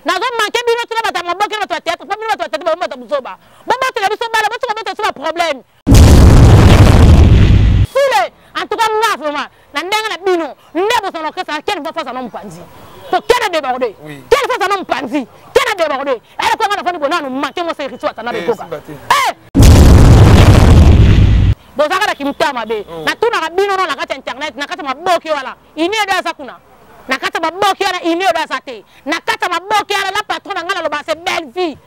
nazo manquer bino tuna bata maboke na twa théâtre pas bino twa théâtre ba mata buzoba bomba tela biso bala bato ba sur problème sule en tout cas moi vraiment na ndenga na bino ndebo sono kesa quelle fois ça non panzi pour quelle déborder quelle fois ça non panzi quelle déborder elle quoi na fani bona no manquer mo se rituel na bekoka bozaka na kimtama be na tuna ka bino na kati internet na kati maboke wala ini eda sakuna na kata maboki ala ini oda sate na kata maboki ala la patron na ngala lo ba c'est belle vie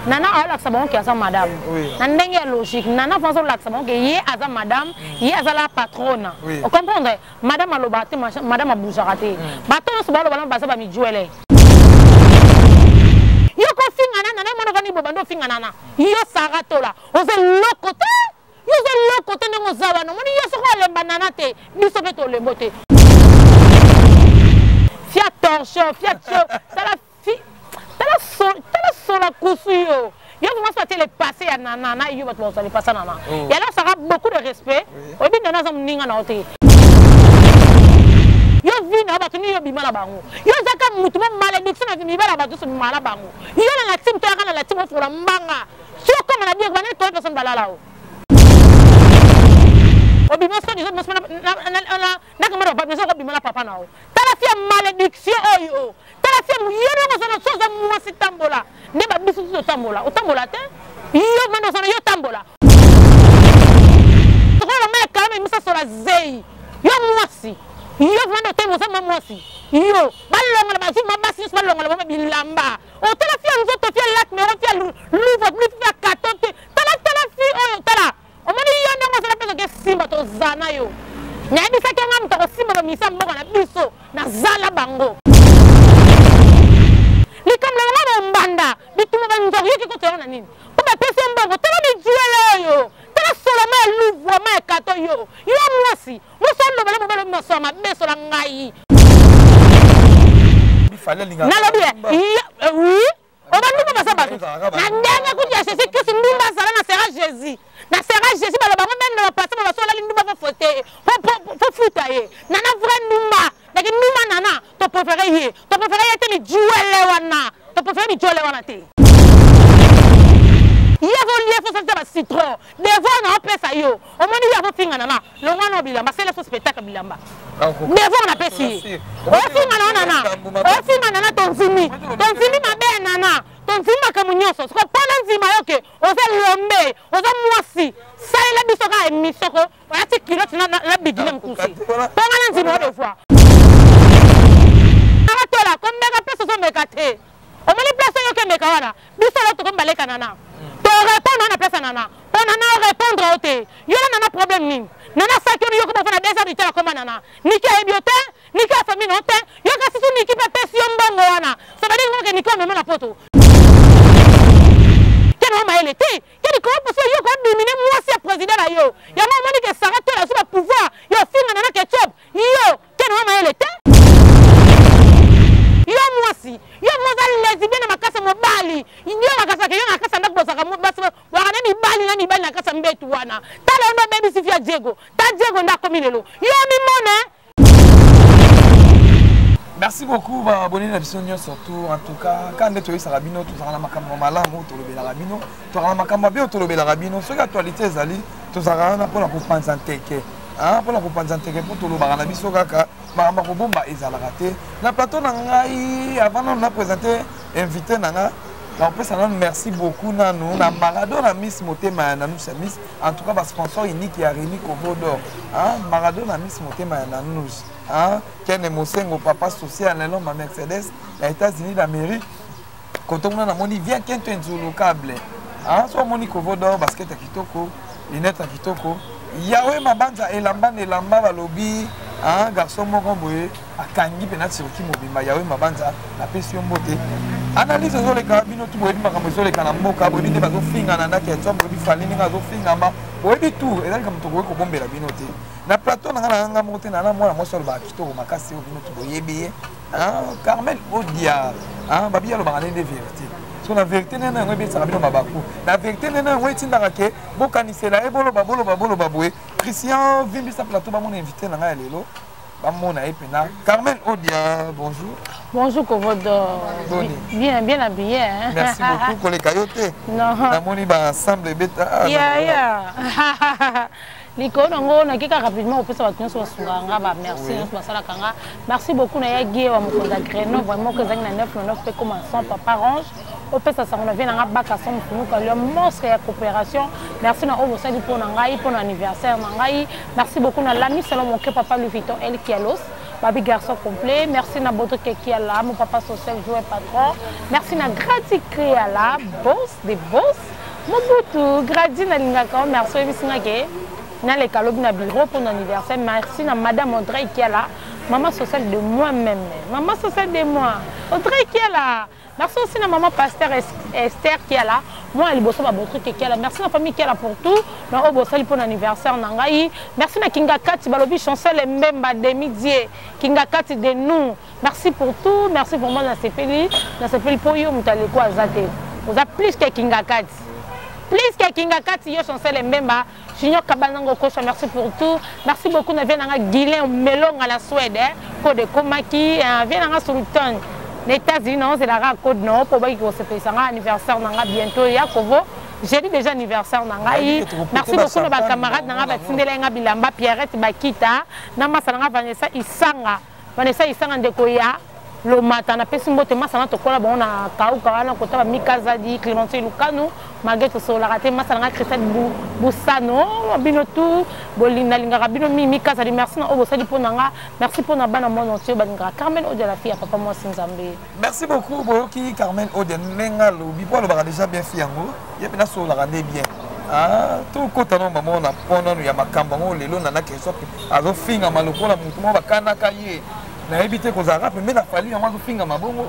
nana ala sabon ki asa madame na ndenge logique nana façon la sabon ki ye asa madame ye asa la patronne on comprendre madame alobate madame aboujarate baton so balo bana basa ba mi jouele yo ko finga nana mono vani bobando finga nana yo saratola oze lokote yo ze lokote ngo zawa no moni yo so ko le banana te biso beto le bote Fiat torchon, Fiat chaud, t'as la sola coussure. Il faut pas les passer à nana, il va te les passer à nana. Et alors ça aura beaucoup de respect. Au bout de nana, ça me ninga na oté. Yo vi na ba tuni yo bima la bango. Yo zaka mutu malédiction na bima la ba to so bima la bango. Yo na team to na la team fo la mbanga. So comme on a dit que toi personne balala o. Obima so diso mosana na kamera ba beso ko bima la papa na o. Fia malédiction oyo tala fia yero ngosana soza mwasi tambola ne ba bisu so tambola o tambola te yo mano sana yo tambola ko la me kama misa sola zei yo mwasi yo mano te mo sama mwasi yo balonga la bazi mabasi so balonga la bilamba o tala fia nzoto fia lak me fia luva plus fia katote tala fia oyo tala o mani yo ndongo sana pesa ke simba to zana yo Nyadi sa kenga mtoko simba no misa mboka na biso na zala bango. Ni kamla ngana mbanda, bituma banjori ki ko tona nini. Ko ba pese mbongo, tala ni juele yo. Tala solo ma louvre ma kato yo. Yo mwasi, mo solo bale mo bale mo so ma beso la ngai. Bi fale linga. Na lobi oui. O ba nduma basa ba. Na ndanga ku ya Jésus Christ ndumba sala na sera Jésus. Na sera Jésus ba lo ba même na passer ba so la ndumba fa foté. Faut foutre nana vrai numba like numba nana to préféré yete ni juele wana to préféré ni juele wana te il faut sortir ba citron devant na pesa yo o moni ya faut finga nana lo wana bilamba c'est le spectacle bilamba devant na pesi o finga nana ton fini ma be nana ton fini ka munyoso ko pala nzima yoke o za lombe o za mwasi sai la bisoka emisoko o ati kilo tina la bidina mkusi ponga na nzima de fois tola kombe ka pesa so mekate o mali place yoke meka wana biso lo to kombale kanana to répondre na place nana on a répondre au te yo na problème nini nana sakyo yo ko fona desa di tala koma nana niki ebiote niki famille non te yo ka sisu niki pe pesi mbongo wana ça veut dire que niki on me na poto il était quel comment parce que yo ko dominer moi c'est président là yo ya maman dit que ça va tout sur le pouvoir yo film nana ketchup yo quel moment il était yo moi si yo moi za lesbienne na makasa mobali yo makasa ke yo nakasa ndako bosaka mobasi wa kana mi bali na kasa mbetu wana tala ndo baby sifia Diego ta Diego ndako milelo yo mi mona. Merci beaucoup, abonné à Bisogno surtout. En tout cas, quand on est Rabino, tout ça, on a ma malamu, tout le Rabino, tout ça, on a bien tout le Rabino. Ce qui est actualité, Zali, tout ça, on a pour la coupe en santé, pour la coupe en santé, pour tout le Barabiso, Kaka, Maramabomba et Zalaraté. La plateau Nangaï, avant on a présenté, invité Nana. En plus, merci beaucoup à nous. La Maradona Miss Motema, Miss, en tout cas, le sponsor unique qui a réuni Kovo d'or. Maradona Miss Motema, nous. Ken Mosengo, papa social, l'homme à Mercedes, les États-Unis d'Amérique. Quand on a moni, viens qu'un tu es le câble. Soit moni Kovo d'or, basket à Kitoko, lunettes à Kitoko. Yahweh Mabanza et Lamba va lobby. Garçon Mogamboé, à Kangi, Penat Sirki Mobimba, Yahweh Mabanza, la pression beauté. Analyse sur les carabines, tout le monde sur les canamoka, vous dites que vous nana qui est sobre, vous fallait vous avez tout, et là comme tu vois que bomber la binote. Na plateau n'a monté na moi sur le bakito, ma casse au binote, vous voyez, Carmel Odia, Babia le baradé des vérités. Sur la vérité, n'a pas bien ça babakou. La vérité, n'a pas été d'arraquer, Bokanisela, Ebolo Baboué, Christian, Vimbi sa plateau, mon invité, n'a pas l'élo. Amona Epena. Carmen Odia, bonjour. Bonjour, Kovodo. Bien, bien habillé. Hein? Merci beaucoup, collègue Kayote. Non. On est ensemble. Likonongo na kika rapidement opesa ba nyonso basunganga ba merci nyonso basala kanga merci beaucoup na ya gie wa mokonza Greno vraiment que zang na 9 pe comme 100 papa range opesa sango na vient na baka son funuka le monstre ya coopération merci na obo sali pour na ngai pour anniversaire na ngai merci beaucoup na l'ami selon mon que papa Louis Vuitton El Kialos babi garçon complet merci na boto keki ala mon papa social joueur patron merci na Grati Créala boss des boss Mobutu Gradi na lingaka merci bisinga ke na les calobi na bureau pour l'anniversaire. Merci à Madame Audrey qui est là. Maman sociale de moi-même. Maman sociale de moi. Audrey qui est là. Merci aussi à maman pasteur Esther qui est là. Moi, elle bosse pas beaucoup qui est là. Merci à la famille qui est là pour tout. Na obossali pour l'anniversaire nangai. Merci à Kinga Kati balobi chancel Mbemba de midi. Kinga Kati de nous. Merci pour tout. Merci pour moi dans ces pays. Dans ces pays pour yo mutaleko azate. Vous avez plus que Kinga Kati. Plus que Kinga Kati yo chancel Mbemba. Junior Kabanango Kocha, merci pour tout. Merci beaucoup. Nous venons à Guilain Melon à la Suède. Code Komaki. Venons à Sultan. Les États-Unis, c'est la code non. Pour que vous se un anniversaire bientôt. Yakovo. J'ai dit déjà anniversaire. Merci beaucoup à mes camarades. Nous Bilamba, Pierrette Bakita. Namasanga Vanessa Isanga. Vanessa Isanga Ndekoya. Le matin, on a fait un peu de masse, on a fait Mikazadi, Clémentine Lucano, Maguette Solarate, Massana Christelle Boussano, Binotou, Bolina Lingarabino, Mikazadi, merci pour Nanga, merci pour Naba dans mon entier, Carmen Odia la fille à Papa Moi Sinzambé. Merci beaucoup, Boyoki, Carmen Odia, Nengal, Bipo, le déjà bien fait, il y a bien Solarate bien. Ah, tout côté non maman on a pendant il y a ma cambango les lots nana qui sont à l'offing à maloko la mouton va kanakaye na éviter qu'on s'arrête mais la fallu à moi d'offing à ma bongo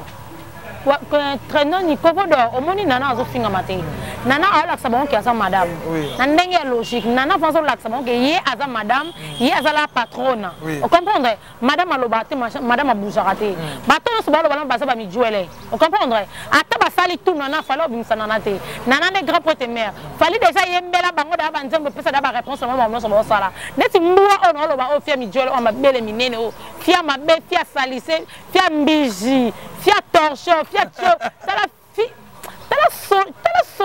traînant ni kovodo omoni nana azofinga mate nana ala sabon ki asa madame na ndenge logique nana fanzo la sabon ki ye asa madame ye asa la patronne vous comprenez madame alobate madame aboujarate bato so balo bana basa ba mi jouele vous comprenez ata ba sali tout nana falo bimsa nana te nana ne grand pote mère fali déjà yembela bango da ba nzembe pesa da ba réponse mo mo so bo sala neti mbuwa ono loba o fia mi jouele o mabele minene o fia mabe fia salise fia mbiji fia torchon fia t'as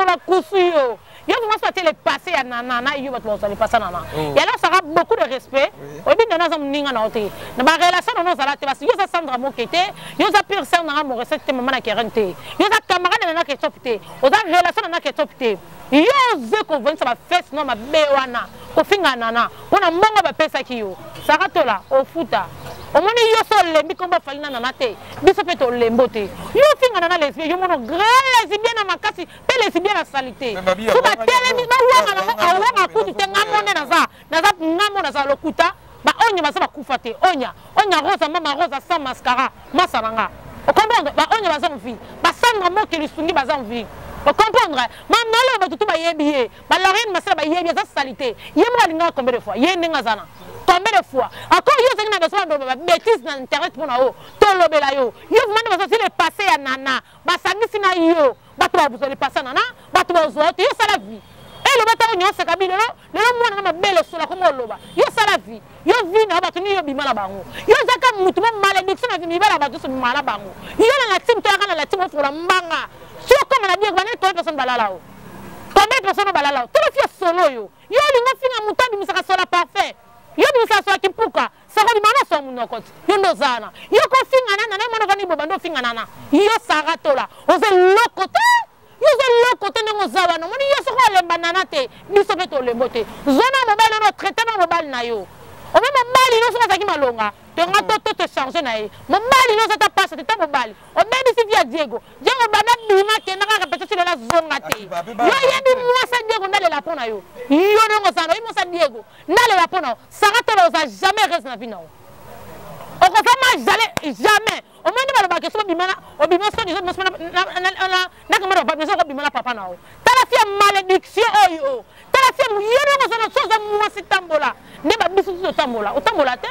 la couture. Il faut pas les passer à nana, il faut les passer à nana. Et alors ça aura beaucoup de respect. Au bout de nana, on a noté. Dans ma relation, on a salaté parce que yo Sandra Mokete, yo za personne na mo recette maman na kerente. Yo za camarade na ke topité. O za relation na ke topité. Yo ze ko vendre ça va fesse non ma bewana. Ko finga nana. On a monga ba pesa ki yo. Saratola au futa. Au moins, il y a un lembi comme il y a un thé. Il y a un lemboté. Il y a un lesbien. Il y a un grand lesbien dans ma casse. Il y a un lesbien dans la salité. Il y a un lesbien dans la kuta. Onya baza bakufate. Onya rosa mama rosa sans mascara. Masaranga. Vous comprenez? Onya baza mvi. Basandra moke lisungi baza mvi. Vous comprenez? Maman là ba tout ba yebiye. Ba Lorraine masala ba yebiye za salité. Yemra linga combien de fois? Yenga zana. Combien de fois? Encore yo zengina besoin de bêtises dans internet pour na o. Tolobela yo. Yo vraiment besoin de passer à nana. Ba sangisi na yo. Ba to besoin de passer nana. Ba to besoin yo ça la vie. Et le matin on se kabilo le mwana na belle sola comme loba. Yo ça la vie. Yo vie na ba to yo bimala bango. Yo zaka mutu malédiction na vie bala ba to so mala bango. Yo na team to kana la team pour la mbanga. Si comme on a dit que personne balala. Combien de personnes balala? Tout le fils solo yo. Yo linga finga mutabi misaka sola parfait. Yo bisa so kipuka. Sako dimana so munokot. Yo ndozana. Yo ko finga nana na mwana vani boba ndo finga nana. Yo saratola. Oze lokote. Yo ze lokote ngo zawa no. Moni yo so ko lemba nana te. Biso beto lembote. Zona mobile no traiter na mobile na yo. O même mobile no so ka malonga. Te ngato te charger na ye. Mobile no so ta passe te mobile. O même si via Diego. Diego bana bima te na ka répéter sur la zonga te. Yo yebi moi sa Diego na la pona yo. Yo ngo zana yo mo sa Diego. Na la pona. Saratola osa jamais reste na vie na. On ne jamais. Au moins, on va dire bimana, on bimana so disons na kamera ba besoin bimana papa na o. Tala fia malédiction oyo. Tala fia yo no so chose moi si tambola. Ne ba bisu to tambola. O tambola te.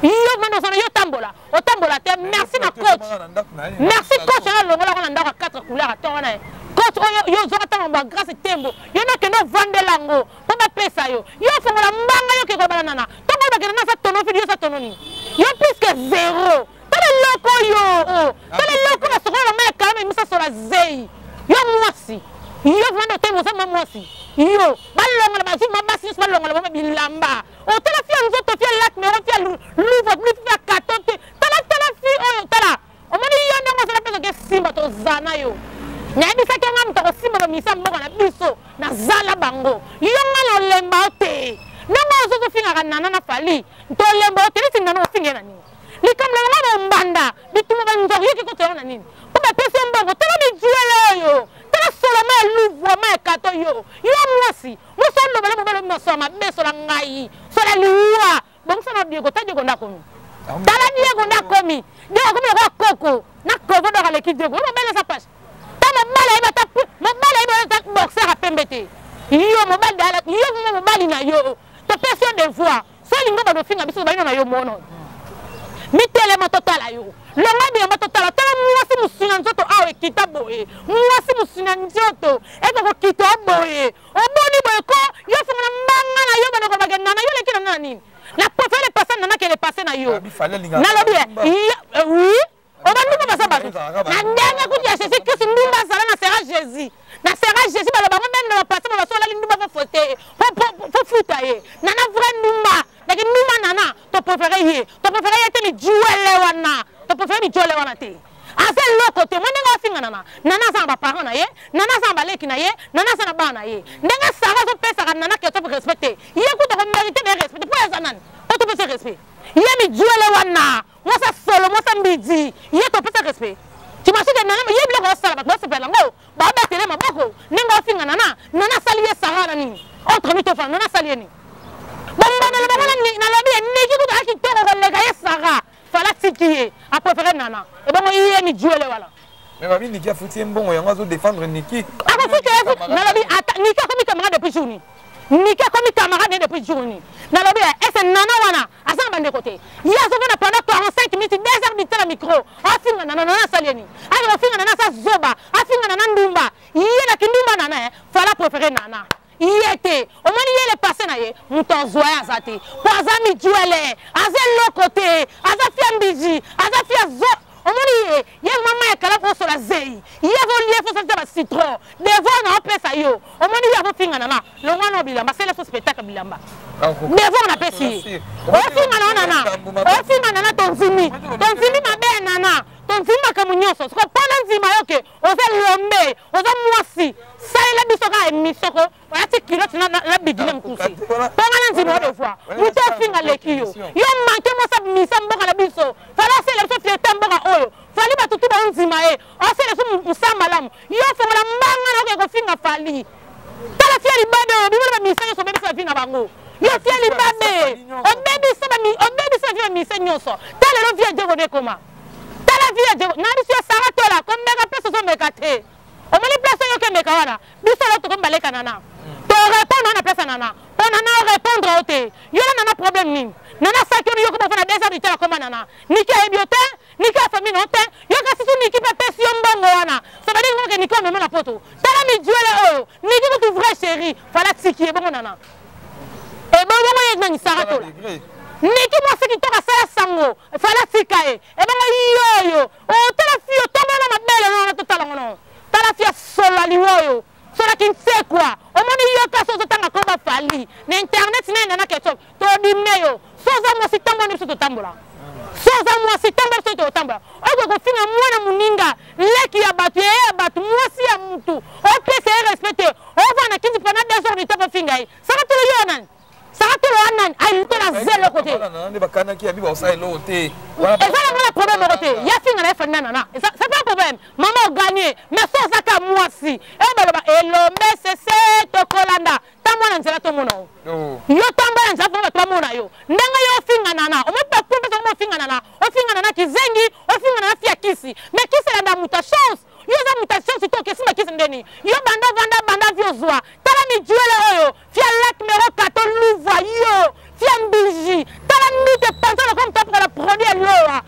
Yo mano so yo tambola. O tambola te. Merci na coach. Merci coach na longola ko na ndaka 4 couleurs atona. Coach yo zo atama ba grâce tembo. Yo na que no vendre lango. Papa pesa yo. Yo fongola mbanga yo ke ko banana. Tongo ba ke na sa tono fi yo sa tono ni. Yo mwasi yo vando te mo sama mwasi yo balonga la bazu mabasi balonga la bilamba o tala fi nzoto fi lak me fi luva plus fi katote tala fi o tala o moni yo ndongo sala peso ke simba to zana yo nyabi sa ke ngam to simba no misa mboka na biso na zala bango yo ngalo lemba te nongo zo finga kana na fali to lemba te singa no finga na ni likam la ngam mbanda bituma ba nzo yo ke ko to na nini ko ba pese mbongo tala ni juele yo solo ma louvre ma kato yo mwasi mo solo bale mo so ma be so la ngai so la liwa bon so na diego ta diego ndakomi tala diego ndakomi diego ko koko na ko do ga le ki diego mo bele sa passe ta mo bale ta boxer a pembete yo mo bale yo mo bale na yo to person de voix so lingo ba do finga biso ba na yo mono mi tele mo total ayo longa bi mo total tala mwasi musina nzoto awe kitabo mwasi musina nzoto eko ko kitabo oboni boyko yo fona manga na yo bana ko bagenda na yo le kina nani la préfère passer nana que le passer na yo na lobi oui o ba nduma basa ba na ndanga ku ya Jésus Christ ndumba sala na sera Jésus ba ba même na passer ba so la ndumba fa fote fo futa nana vrai ndumba lakini ndumba nana to préféré yete ni juele wana to préféré ni juele wana te ase loko te mwenye nga finga nana sa ba parents na ye nana sa ba leki na ye nana sa na ba na ye ndenga sara so pesa ka nana ke to respecter ye ku to mériter de respect pour eza nan to pesa respect ye mi juele wana moi ça solo moi ça mbidi ye to pesa respect tu m'as dit que nana ye bla ko sala ba se pela ngo ba ba tele maboko ndenga finga nana sali ye sara na ni entre mi to fa nana sali ni bambana la bana ni na lobi ni ki ko aki to ko le ga ye sara fala tikiye a préféré nana et bon il mi juele wala mais ma vie Niki a foutu un bon yango zo défendre Niki a ko foutu na lobi Niki comme camarade depuis journée Niki comme camarade depuis journée na lobi et c'est nana wana a ça bande côté il y a souvent pendant 45 minutes 2 heures de temps micro a finga nana salieni a finga nana sa zoba a finga nana ndumba il y a kindumba nana fala préféré nana yete o mani yele passé na ye mutozoya azate kwa azami juele azel lokote azafia mbiji azafia zo o mani ye mama ya kala ko so la zei ye vo lié fo sa ba citron devant na pesa yo o mani ya vo finga na lo ngwana bilamba c'est le spectacle bilamba devant na pesi o finga na tonzimi mabe nana tonzima kamunyoso ko pona nzima yoke o ze lombe o za mwasi sale la bisoka emisoko wala ti kilo tina la bidile mkusi ponga nzima de fois muto finga lekiyo yo manke mo sa misa mboka la biso fala sele so fieta mboka oyo fali batutu ba nzima o sele so musamba lamu yo fonga la mbanga na ko finga fali tala fieli bado bibele ba misa so bebe sa finga bango yo fieli babe o bebe sa fieli misa nyoso tala lo vie de gode koma tala vie de nani si sara tola comme mega peso so mekate o mali place yo ke meka wana biso lo to ko baleka nana to répondre na place nana on nana répondre au te yo nana problème ni nana sakyo yo ko fona des heures de temps comme nana Niki a biote Niki a famille non te yo ka sisu Niki pe pesi mbongo wana ça veut dire que Niki a même la photo tala mi duele o Niki ko tu vrai chéri fala tiki e bongo nana e bongo ye nani sara tola Niki mo se ki to ka sala sango fala tika e bongo yo o tala fio to na mabele no to tala ngono tala fia sola liwoyo sola kinse kwa o moni yo ka so tanga ko ba fali na internet na na keto to dimeyo so za mo sitambo ni so tambola so za mo sitambo so tambola o go finga mwana muninga leki ya batu mwasi ya mtu o pese respecte o vana kinzi pana 2 heures de temps finga saka to yo nan saka to nan ai to na zelo kote ne bakana ki abi ba osai lo te ezala ngala problème kote ya finga na fana nana c'est pas problème maman gagner mais so saka mwasi e baloba elombe sese to kolanda tamona nzela to mono yo tambala nzela to mona yo ndanga yo finga nana o mo pa kumbe so mo finga nana kizengi o finga nana fia kisi mais kisi la muta chance yo za mutation si to kesi ma kisi ndeni yo banda vio zwa tala mi juele oyo fia lak mero kato louva yo fia mbiji tala mi te pantalon comme toi pour la produire loa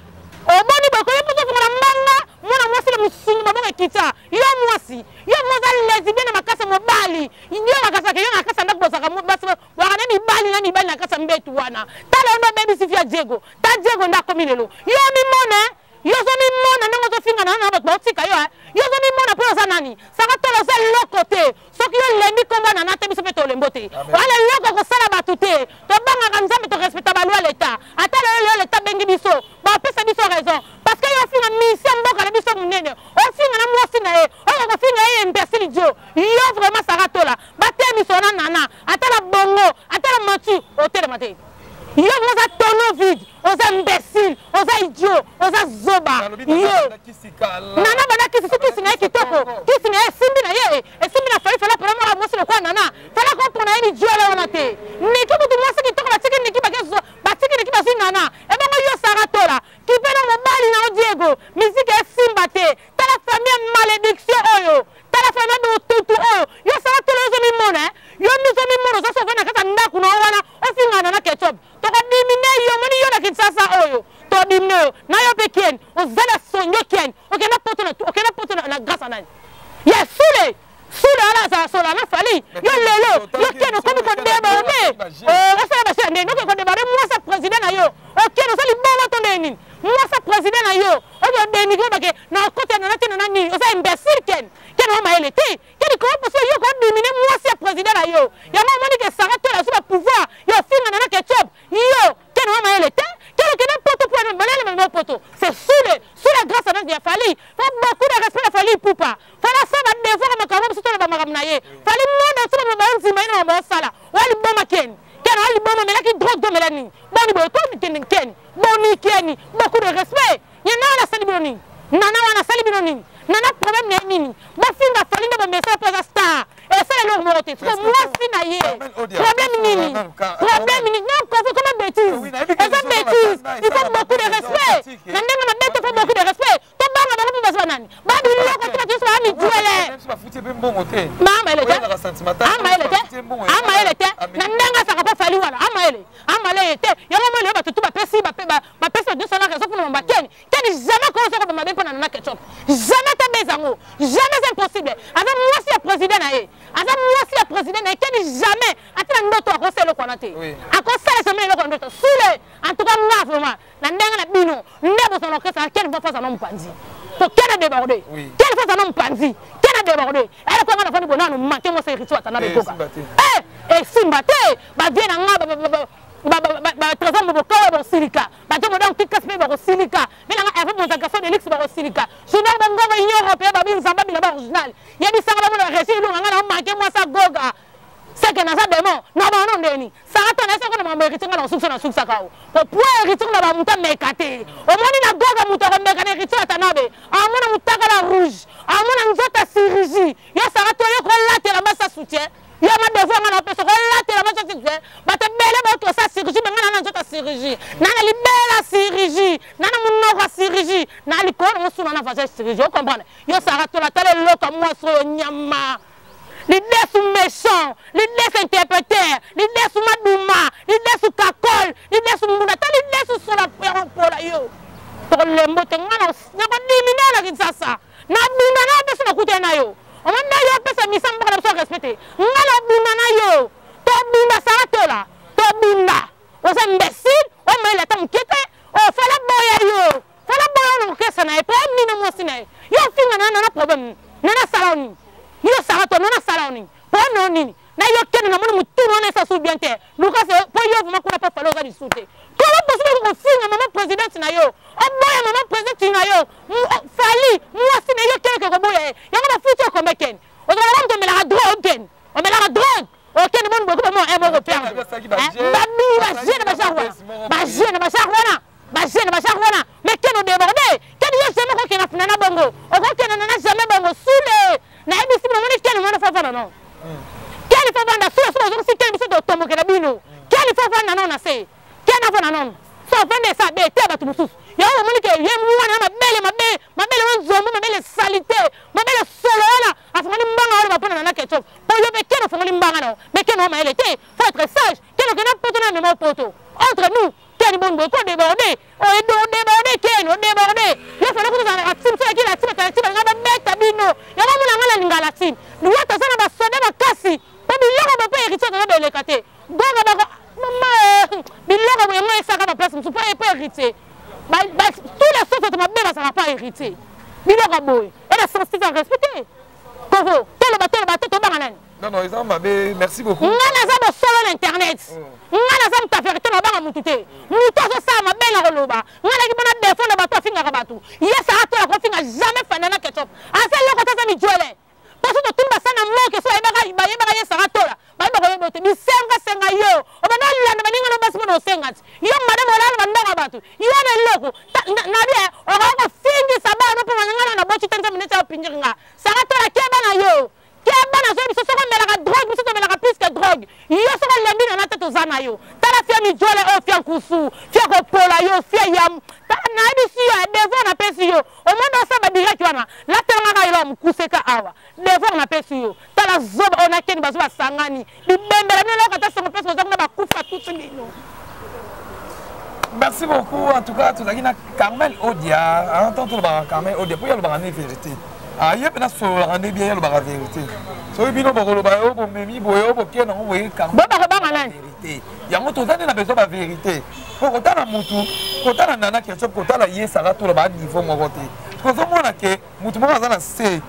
o boni ba ko yo pour la manga mona mwasi le musungu mabonga kita yo mwasi yo moza lesbienne makasa mobali yo makasa ke yo nakasa ndabosa ka mobasi wakana mi bali nakasa mbetu wana tala ndo baby sifia Diego ta Diego ndakomi lelo yo mi mona yo zo mi mona ndongo zo finga na ba tika yo yo zo mi mona po za nani saka tolo za oza zoba yo nana bana kisi kisi na kitoko kisi na simbi na ye simbi na fala pour moi moi c'est quoi nana fala ko pour na ni juela wana te niki mutu mwasi kitoko batiki niki bakezo batiki niki basi nana e ba yo saratola ki pena mobali na Diego musique simba te tala famille malédiction oyo tala famille do tutu oyo yo saratola zo mi mona yo mi zo mi mona zo vena kata ndaku na wana ofinga na ketchup to ko dimine yo moni yo na kinsasa oyo to dimine na yo pekien ozala sonyo kien okena poto na grâce nani ya sule ala za sola na fali yo lelo yo keno komi ko débordé asa ba se ndé no ko débordé moi sa président na yo okeno sali bomo to ndeni moi sa président na yo o yo deni ko bake na côté na tena na ni o sa imbécile ken ma elete ken ko parce yo ko dimine moi sa président na yo ya mo moni ke sarate la sur pouvoir yo finga na ketchup yo ken ma elete ken poto pour na balele même poto c'est sous la grâce à Dieu fali faut beaucoup de respect à fali poupa fala ça va devoir makamo surtout na makamna ye fali monde sur na banzi maina na sala wali boma ken wali boma melaki drogue de melani boni boy ko ken boni ken beaucoup de respect yana na sali binoni nana wana sali binoni nana problème ne nini ba finga fali ndo ba message pour star et c'est le normal c'est moi sina ye problème nini non comment bêtise et ça bêtise il faut beaucoup de respect nana na bête faut beaucoup de respect to banga ba ko basa nani ba bi lo ko tu so ami duele ba futi be mbongo te mama ele te nana nga sa ka fali wana ama ele te yo mo le ba tutu ba pesi ba pesa de sona raison pour no mbakeni jamais ko so ko ba be pona na ketchup jamais ta bezango jamais c'est impossible avec moi si le président na e avec moi si le président na ken jamais atela ndoto akose lo kona te akose le semaine lo kona sule en tout cas nga vraiment na ndenga na bino ndebo sono kesa ken va face à non panzi to ken déborder ken face à non panzi ken déborder elle ko nga na fani bona no manke mo se ritual tana be koka et simbate ba bien nga ba trésor mo ko ba silika ba to mo donc tikaspe ba silika mais nga elle mo zakaso de luxe ba silika sinon ba ngo yo européen ba bin zamba bi ba original ya bi sanga mo na réussir lo nga na manke mo sa goga c'est que na sa demo na ba non ndeni sa to na sa ko na mo ritinga na suksa kao pour pouvoir ritinga ba muta mekate o moni na goga muta ko mekane ritinga tanabe amona mutaka la rouge amona nzota chirurgie ya sa to yo ko latela ba sa soutien ya ma devoir na peso ko latela ba sa soutien ba te bele ba to sa chirurgie ba na nzota chirurgie na libela chirurgie na munoko chirurgie na likoro mo suna na fazer chirurgie o comprendre yo sa to la tele loka mo so nyama l'idée sous méchant, l'idée sous interprétaire, l'idée sous madouma, l'idée sous kakol, l'idée sous mounata, l'idée sous la père pour la yo. Pour les mots, tu n'as pas diminué la Kinshasa. Na bundana pesa na kuta na yo. On m'a yo pesa misamba kwa so respecter. Ngala bundana yo. To bunda saratola. To bunda. Oza imbécile, o mele ta mkete. O fala boya yo. Fala boya no kesa na e pa ni na mosine. Yo finga na problème. Na saloni. Yo sarato na saloni. Po no nini. Na yo kene na mona mutu no na sa sou bien te. Lucas po yo vuma kuna pa falo za disute. Comment possible ko finga maman président na yo? O boya maman président na yo. Fali, moi si na yo kene ko boya. Ya na futu ko meken. O za ram to me la drogue ken. O me la drogue. O kene bon bo ko mo e mo ko perdre. Ba mi ba jene ba charwana. Ba jene ba charwana. Ba jene ba charwana. Mais kene débordé. Kene yo jamais ko kene fina na bongo. O ko kene na jamais bongo soule. Na ebi si mo ni kene mo na fa fa non. Quel faut vendre sur si quel de tomo que la bino. Quel faut vendre non assez. Quel a vendre non. Sauf vendre ça be te ba tumusu. Ya o moni ke ye mu wana ma belle nzomo ma belle salité, ma belle solo là. Afani mbanga ba pona na ketchup. Po yo be keno fongoli mbanga no. Mais keno ma elete. Faut être sage. Keno que na poto na même poto. Entre nous, quel bon go ko déborder. O déborder keno déborder. Yo fa ko za na tim so ki la tim ta ngaba beta bino. Ya mo na ngala ngala tim. Nous ta sana ba soda ba kasi. Biloko ba pa héritier na ba lekate. Gonga ba maman biloko ba mo esaka ba place musu pa héritier. Ba tous les sortes ma beba ça pas héritier. Biloko boy. Et la sensibilité à respecter. Kovo, tele ba to bangana. Non, ils ont mabé, merci beaucoup. Ngana za ba solo l'internet. Ngana za mta vérité na banga mutute. Muto so sa ma bela roloba. Ngana ki bona défendre ba to finga ka batu. Yesa ato la ko finga jamais fanana ketchup. Asa loko ta mi jole. Parce que tout basana moke so ebaka ya saratola ba ba ko bote bi senga yo o ba na la na baninga no basi no senga yo madame wala ba ndanga batu yo na loko na bia pinjinga sanga to la keba na yo keba na zo biso soko melaka drogue biso to melaka plus que drogue yo soko lembi na tata zana yo tala fia mi jole o fia kusu fia ko pola yo fia yam tala na bisi yo devant na pesi yo o mondo sa ba direct wana la tanga ka yo mkuseka awa devant na pesi yo tala zoba ona ken bazo basangani bibembela mino ka ta songo pesi ko zanga ba kufa tout bino. Merci beaucoup. En tout cas, tu as dit Carmel Odia. En tant que Carmel Odia, pour y avoir la vérité. Ah, il y a bien sûr la bien la vérité. So il y a bien le bayo pour Mimi Boyo pour qui on voit Carmel. Vérité. Il y a mon total n'a besoin de vérité. Pour autant la mutu, autant la nana qui a chopé autant la yes à tout le bas niveau mon côté. Parce que moi là que mutu moi ça c'est.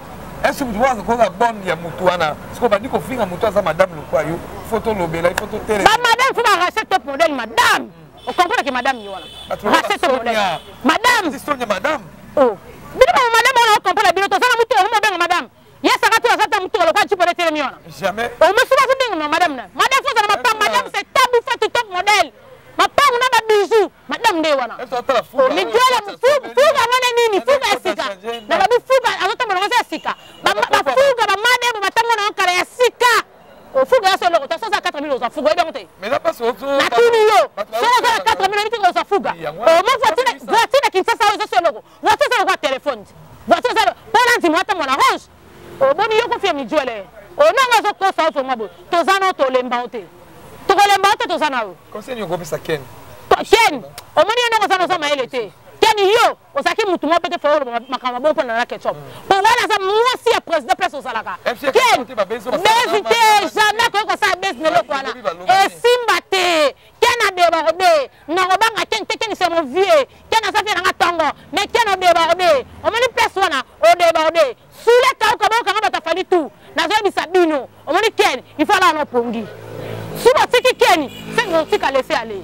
Est-ce que tu vois que la bonne il y a mutu ana. Ce qu'on va dire qu'on finit à mutu à madame le quoi yo. Photo lobela, photo télé. Madame faut pas racheter top modèle madame. On comprend que madame y voilà. Rachète mon modèle. Madame. C'est Sonia madame. Oh. Bino madame on comprend la bino to ça mutu on ben madame. Yes ça va tout ça mutu le quoi tu peux le télé jamais. On me souvent c'est bien madame. Madame faut ça pas madame c'est tabou fait top modèle. Ma pas on a des bijoux. Madame de wana. Mais Dieu la fuga mwana nini fuga sika. Na babu fuga azota mwana sika. Ba fuga ba madame ba tango na kala ya sika. O fuga ya solo ta 4000 euros fuga bien monté. Mais là pas sur autre. Na tunio. Solo 4000 euros fuga. O mo voiture Kinshasa zo solo. Voiture ça le téléphone. Voiture ça pour l'anti-moi ta mwana orange. O boni yo confirme mi Dieu o nanga zo ko sa so mabo. To zana to lemba ote. To lemba ote to zana o. Conseil yo gobi sa ken. Ken o moni yo nanga zana so ma elete. Ken yo o saki mutu mo pete fo makama bo pona na ketchup. Pour voilà ça moi si président place au salaka. Ken vérité jamais ko ça baisse ne le kwana. Et simbate ken a débordé. Na robanga ken c'est mon vieux. Ken a ça fait na tango. Mais ken a débordé. O moni place wana o débordé. Sous les cas comment ba ta fali tout. Na zo bisabino. O moni ken il faut la no pongi. Suba tiki ken c'est mon tika laisser aller.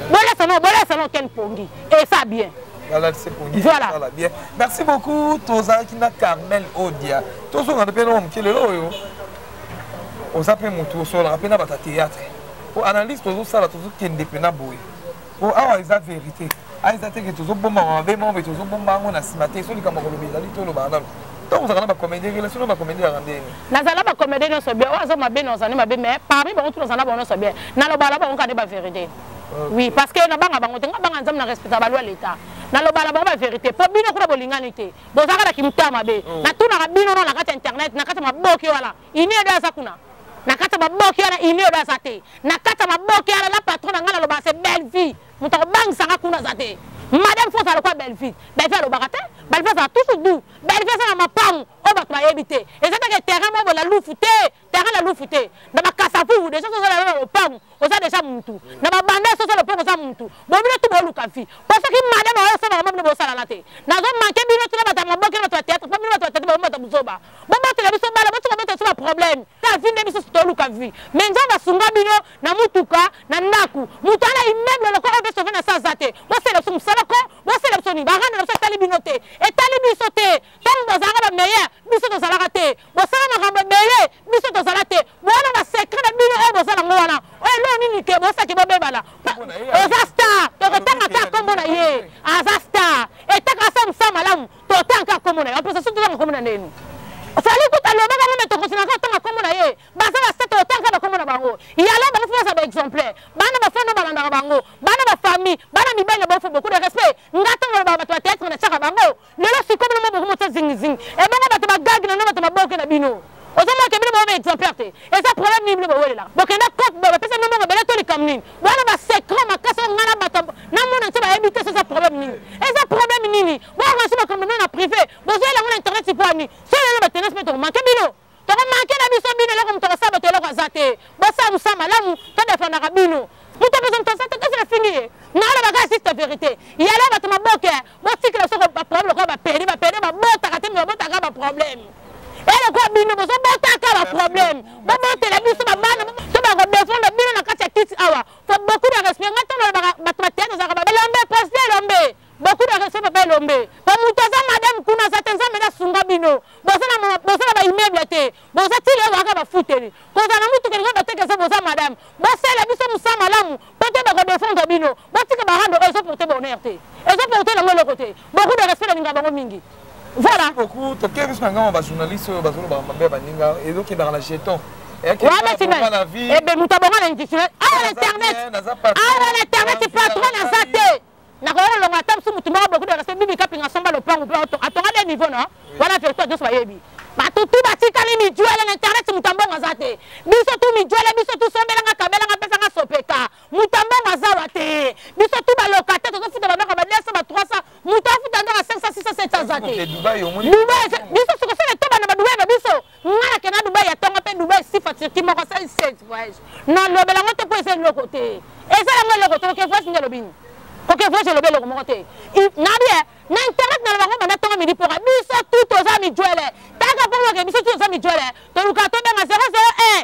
Bolé ça non ken pongi. Et ça bien. Voilà, c'est pour dire. Voilà. Voilà, bien. Merci beaucoup, Toza qui n'a Carmel Odia. Tous on a des pénons qui le loyo. On s'appelle mon tour sur la peine à battre théâtre. Pour analyse tout ça, tout qui est indépendant boy. Pour avoir les vérités. Ah, ils attendent que tout ça bon moment, vraiment, mais tout ça bon moment, on a si maté, sur les camarades le bizarre, tout le bandal. Donc vous allez pas comédie, relation pas comédie à rendre. Nazala pas comédie non c'est bien. Oazo ma bien dans années mais parmi bon tout dans années bon c'est bien. Na lo bala on connaît pas vérité. Oui, parce que na banga bango tenga banga nzam na respecter ba loi l'état. Na lo bala ba vérité. Po bino ko bolinganité. Bozaka la kimtama be. Na tuna bino non na kata internet, na kata maboki wala. Ini eda sakuna. Na kata maboki wala ini eda sate. Na kata maboki wala la patron ngala lo ba c'est belle vie. Muta bang sanga kuna zate. Madame faut ça le quoi belle vie. Belle vie le baraté. Belle vie ça tout doux. Belle vie ça na mapang. On va pas éviter. Et c'est que terrain moi la loufoute. Terrain la loufoute. Na ba kasafu déjà ça la le pang. On ça déjà mutu. Na ba banda ça le pang ça mutu. Bon bino tout bon lukafi. Parce que madame on ça na mabno bo sala laté. Na zo manquer bino tout na ba mabo ke na théâtre. Pas bino théâtre ba mata buzoba. Bon ba tele biso bala ba to ba to problème. Ta vie de biso to lukafi. Mais nza ba sunga bino na mutuka na ndaku. Mutana immeuble le ko be sauver na sa zate. Moi c'est le salako. Moi c'est le soni. Ba rana na sa talibinoté. Et talibisoté. Tant dans un meilleur. Biso to sala raté. Bo sala na ramba meilleur. Biso to sala té. Bo na secret na bino e bo sala ngwana. O lo nini ke bo sa ke bo bebala. Azasta. To tanga ka kombo na ye. Azasta. Et taka sa msama lamu. To tanga kombo na ye. Apo sa sutu tanga kombo na neni. Fali kuta lo baba mo to kosina ka tanga kombo na ye. Ba sa sa to tanga kombo na bango. Yala ba fo sa ba exemplaire. Bana ba fo no ba na bango. Bana ba famille. Bana mi belle ba fo beaucoup de respect. Ngata ngo ba to théâtre na chaka bango. Lelo si comme le mo mo zing zing. E ba ba to ba gag na no ba to ba boke na bino. Ozoma ke bino ba exemplaire te. Et ça problème ni bino ba wele la. Bokenda kok ba pesa no mo ba to li kamnin. Bana ba secret makasa ngana ba to. Na mo na to ba éviter ça problème ni. Et ça problème ni. Bo ko so ba comme na privé. Bo zo la mo internet si pour ni. So la ba tennis mais to manquer bino. To ko manquer na biso bino la ko to sa ba to la ko zate. Bo sa musama la mu to defendre na bino. Muta besoin de ça c'est fini. Na la ba c'est la vérité. Il y a là ba to ma boke. Bo si que la so ba problème ko ba perdre ba bota ka te mi ba ta ba problème. Et le quoi bino bo so bota ka ba problème. Ba bota la biso ba bana to ba ko défendre bino na ka titi awa. Faut beaucoup de respect. Ngata ba to théâtre za ba lombe poster lombe. Beaucoup de respect ba lombe. Ba mutaza madame kuna sa tenza mena sunga bino. Bo sa ba immeuble te. Bo sa tile wa ka ba futeli. Ko za na mutu ke ngo ba teke sa bo sa madame. Bo sa la biso musama lamu. Peut-être ba ko défendre bino. Bo tika ba hando eso pour te bonheur te. Eso pour te la ngolo côté. Beaucoup de respect na ninga bango mingi. Voilà. Beaucoup, tu as vu ce qu'on va journaliste, et donc il est dans la jeton. Ouais, mais tu m'as dit. Eh bien, nous t'avons l'internet. Ah, l'internet, c'est pas trop dans sa tête. Na ko lo ngata msu mutumba beaucoup de respect bibi kapinga somba le plan atonga des niveaux non voilà fait toi de soyebi ba tout ba tikali mi juele l'internet mutambo ngazate biso tu mi juele biso tu sombela nga kabela nga pesa nga sopeka mutambo ngazala te biso tu ba lokate to futa ba ba lesa ba 300 mutafuta nga 500 600 700 zate Dubai biso soko sele toba na ba Dubai ba biso ngala ke na Dubai ya tonga pe Dubai sifa ti mo ko sa 7 voyage non lo bela ngoto po ese lo côté ese la ngo lo côté ke fois ngelo bini. Ok, vous avez le bel commentaire. N'intéresse pas le moment de midi pour biso tout aux amis Joël. Taka pour moi que biso tout aux amis Joël. To lukato benga 001.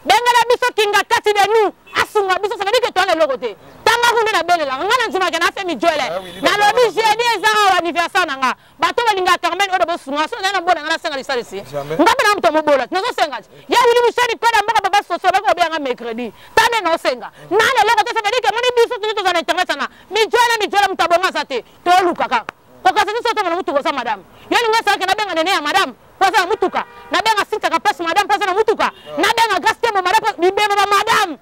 Benga la biso kinga kati de nous. Asunga biso ça veut dire que toi le côté. Tanga hunde na belle la. Ngana nzima kana fait mi Joël. Na lobi jeudi ezanga anniversaire nanga. Bato balinga Carmen odo bosunga so na bola ngana senga lisali si. Ngapa na mto mobola. Nazo senga. Ya wili mishani koda mbaka baba soso bako bianga mercredi. Tane no senga. Na le côté ça veut dire que moni biso tout aux internet sana. Mi Joël mutabonga sate. To lukaka. Ko kasa ni soto na mutuko sa madame. Yoni ngasa ke na benga nene ya madame. Pasa mutuka. Na benga sita ka passe madame pasa na mutuka. Na benga gaste mo madame bibema madame.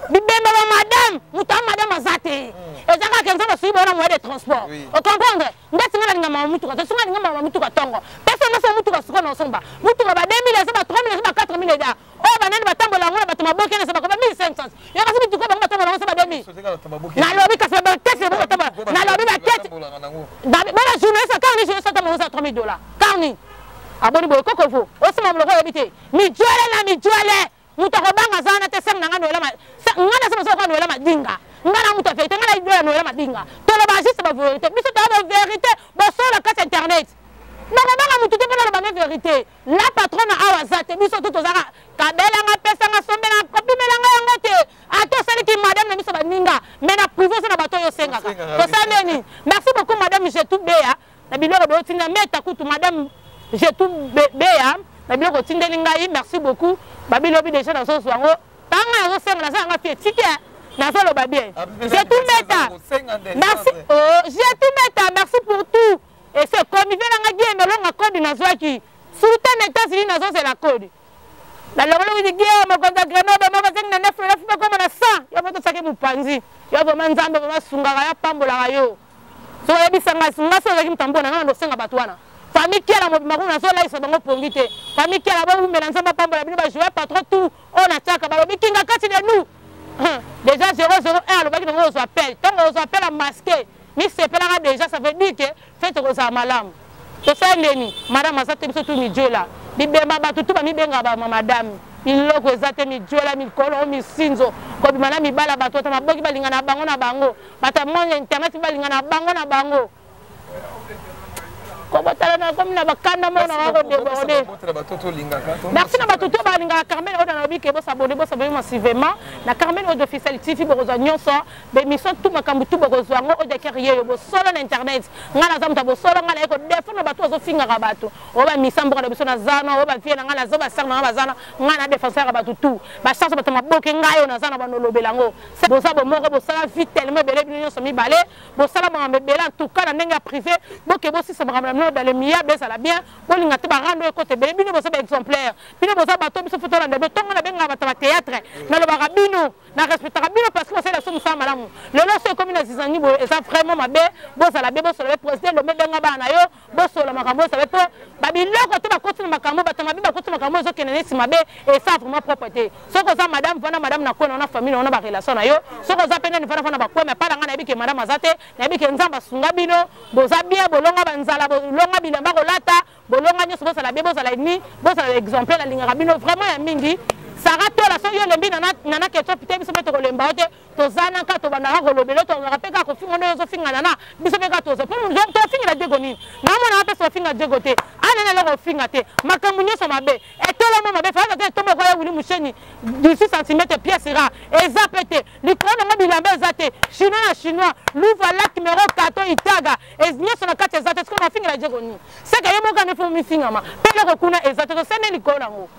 Bibema madame. Mutam madame azate. Ezaka ke nzamba suibo na moyen de transport. O comprendre? Ngati ngala ngama mutuka. To sunga ngama mutuka tongo. Pesa na so mutuka suko na somba. Mutuka ba 2000 ba 3000 ba 4000 da. O ba nani batambola ngona batuma boke na saba ko ba 1500. Yo kasi mutuka ba batambola ngona saba 2000. Na lobi ka saba tese ba batambola. Na lobi ba tete. Bala journée quand ni je sota mo za $3000. Karni. Aboni boy koko fo. O sama mo ko yebite. Mi joele na mi joele. Mutako banga zana te sem na ngano la ma. Ngana sama so ko no la ma dinga. Ngana muta fe te ngana idole no la ma dinga. To la ba juste ba vérité. Biso ta ba vérité. Bo so la carte internet. Na banga mutu te na ba vérité. La patronne a wazate biso to zaka. Kabela nga pesa nga sombela kopi melanga yangote. Ato sali ki madame na biso ba ninga. Mais na privé ça na bato yo senga. To saleni. Merci beaucoup madame j'ai tout béa. Na biloko bo tinda meta kutu madame j'ai tout béa. Na biloko tinda lingai merci beaucoup. Babilobi déjà dans son soango. Tanga zo senga na za nga fie tike. Na zo lo ba bien. J'ai tout meta. Merci. Oh, j'ai tout meta. Merci pour tout. Et c'est comme il fait nga game longa code na zo ki. Sultan États-Unis na zo c'est la code. La lolo di gia mo konta Grenoble mo bazeng na nefu nefu ko na 100 yo moto sake mupanzi yo bo manzambe bo masunga ya pambola yo so yebi sanga sunga so zaki mtambona ngana ndo senga batwana famille kiala mo makuna so la isa bango pongite famille kiala bo mela nzamba pambola bino ba jouer pas trop tout on attaque ba lobi kinga kati de nous déjà 001 le baki ngo so appelle tant on so appelle à masquer mi sepela déjà ça veut dire que faites ko za malam to ça neni madame ça te biso tout mi Dieu là bibema batutu ba mibenga ba madame iloko ezate mi jola mi kolo mi sinzo ko bimana mi bala batota maboki balinga na bango na bango bata monye internet balinga na bango ko botala na comme na bakanda mo na ko débordé merci na batutu balinga Carmen oda na bike bo sabone massivement na Carmen oda officiel TV bo za nyonso be mission tout makambu tout bo zo ngo oda carrière bo solo na internet ngala zamta bo solo ngala ko defona batu zo finga ka batu o ba misambo ka biso na zana o ba vie na ngala zo ba sarna ba zana ngala défenseur ka batu tout ba chance batu maboke ngayo na zana ba no lobelango bo sa bo moko bo sala vite tellement bele bino so mi balé bo sala ba mbela tout cas na ndenge privé bo ke bo si sa non dans le mia ça la bien bon linga te ba rando côté bele bino bo sa ba exemplaire bino bo sa bato biso photo na de tonga na benga ba théâtre na le barabino na respecter bino parce que c'est la somme ça malamu le loso comme na zizangi bo ça vraiment mabe bo ça la be bo so le président le benga ba na yo bo so la makambo ça veut pas ba biloko te ba continue makambo ba tama ba continue makambo zo kenene si mabe et ça vraiment propreté so ko ça madame vana madame na ko na famille na ba relation na yo so ko ça pena ni vana ba ko mais pas na bike madame azate na bike nzamba sunga bino bo za bien bolonga banzala bolonga bilamba kolata bolonga nyoso bo ça la be bo ça la ni bo ça l'exemplaire la linga bino vraiment ya mingi Sarah to la so yo lembi nana ke to pite biso beto ko lemba ote to zana ka to bana ko lobelo to rapeka ko fingo no zo finga nana biso be ka to zo pour to finga la degoni na mo na pe so finga degote ana na lo finga te makambu nyoso mabe e to lo mabe fa te to mo ko ya wuli musheni 18 cm pièce ra ezapete likona mabilamba ezate chinois louva lac numéro 4 itaga nyoso na kati ezate ko na finga la degoni c'est que yemo ka ne fo mi finga ma pe le ko kuna ezate to sene likona ngo.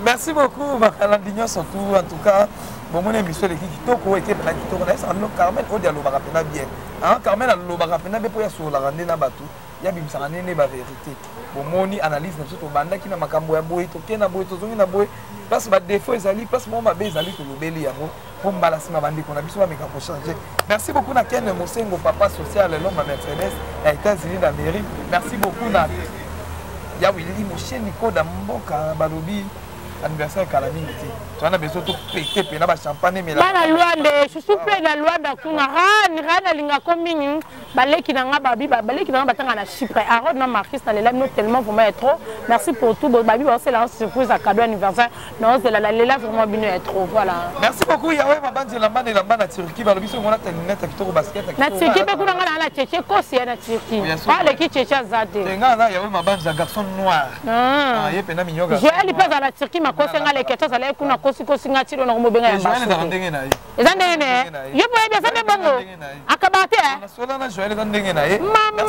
Merci beaucoup, Bakalandignon, surtout en tout cas. Bon, mon émission de Kitoko et Kepena Kitoko, ça nous Carmen au dialogue bien. Hein, Carmen a le barapena bien pour y sur la randonnée na batu. ya bimisaka nene ba vérité bomoni analyse na biso tobandaki na makambo ya boye tokende na boye tozongi na boye place ba défaut ezali place moko mabe ezali tolobeli yango po mbala nsima bandeko na biso bameka kochanger. Merci beaucoup na Ken Mosengo papa social l'homme à Mercedes ya États-Unis d'Amérique. Merci beaucoup na ya Willy Moshe Nico da mboka balobi anniversaire kala mingi te tu as besoin de péter pe na ba champagne mais la loi de je suis près la loi da kuna rana linga komingi baleki na nga babi baleki na nga batanga na Chypre arod na Marcus na lela no tellement vraiment trop merci pour tout babi c'est la surprise à cadeau anniversaire non c'est la lela vraiment bino est trop voilà. Merci beaucoup Yahweh mabandi la bana Turquie balobi so mona tenete kitoko basket na Turquie pe kuna nga na Tchétché kosi na Turquie pas le ki Tchétché azate nga na Yahweh mabandi za garçon noir ah yepena minyoga je ali pe za la Turquie makosenga le ketcho za la kuna kosi kosinga tiro na mobenga ya baso ndenge na ye ezande ne yo boye bien ça me bongo akabate na sola na Joël ndenge na ye mama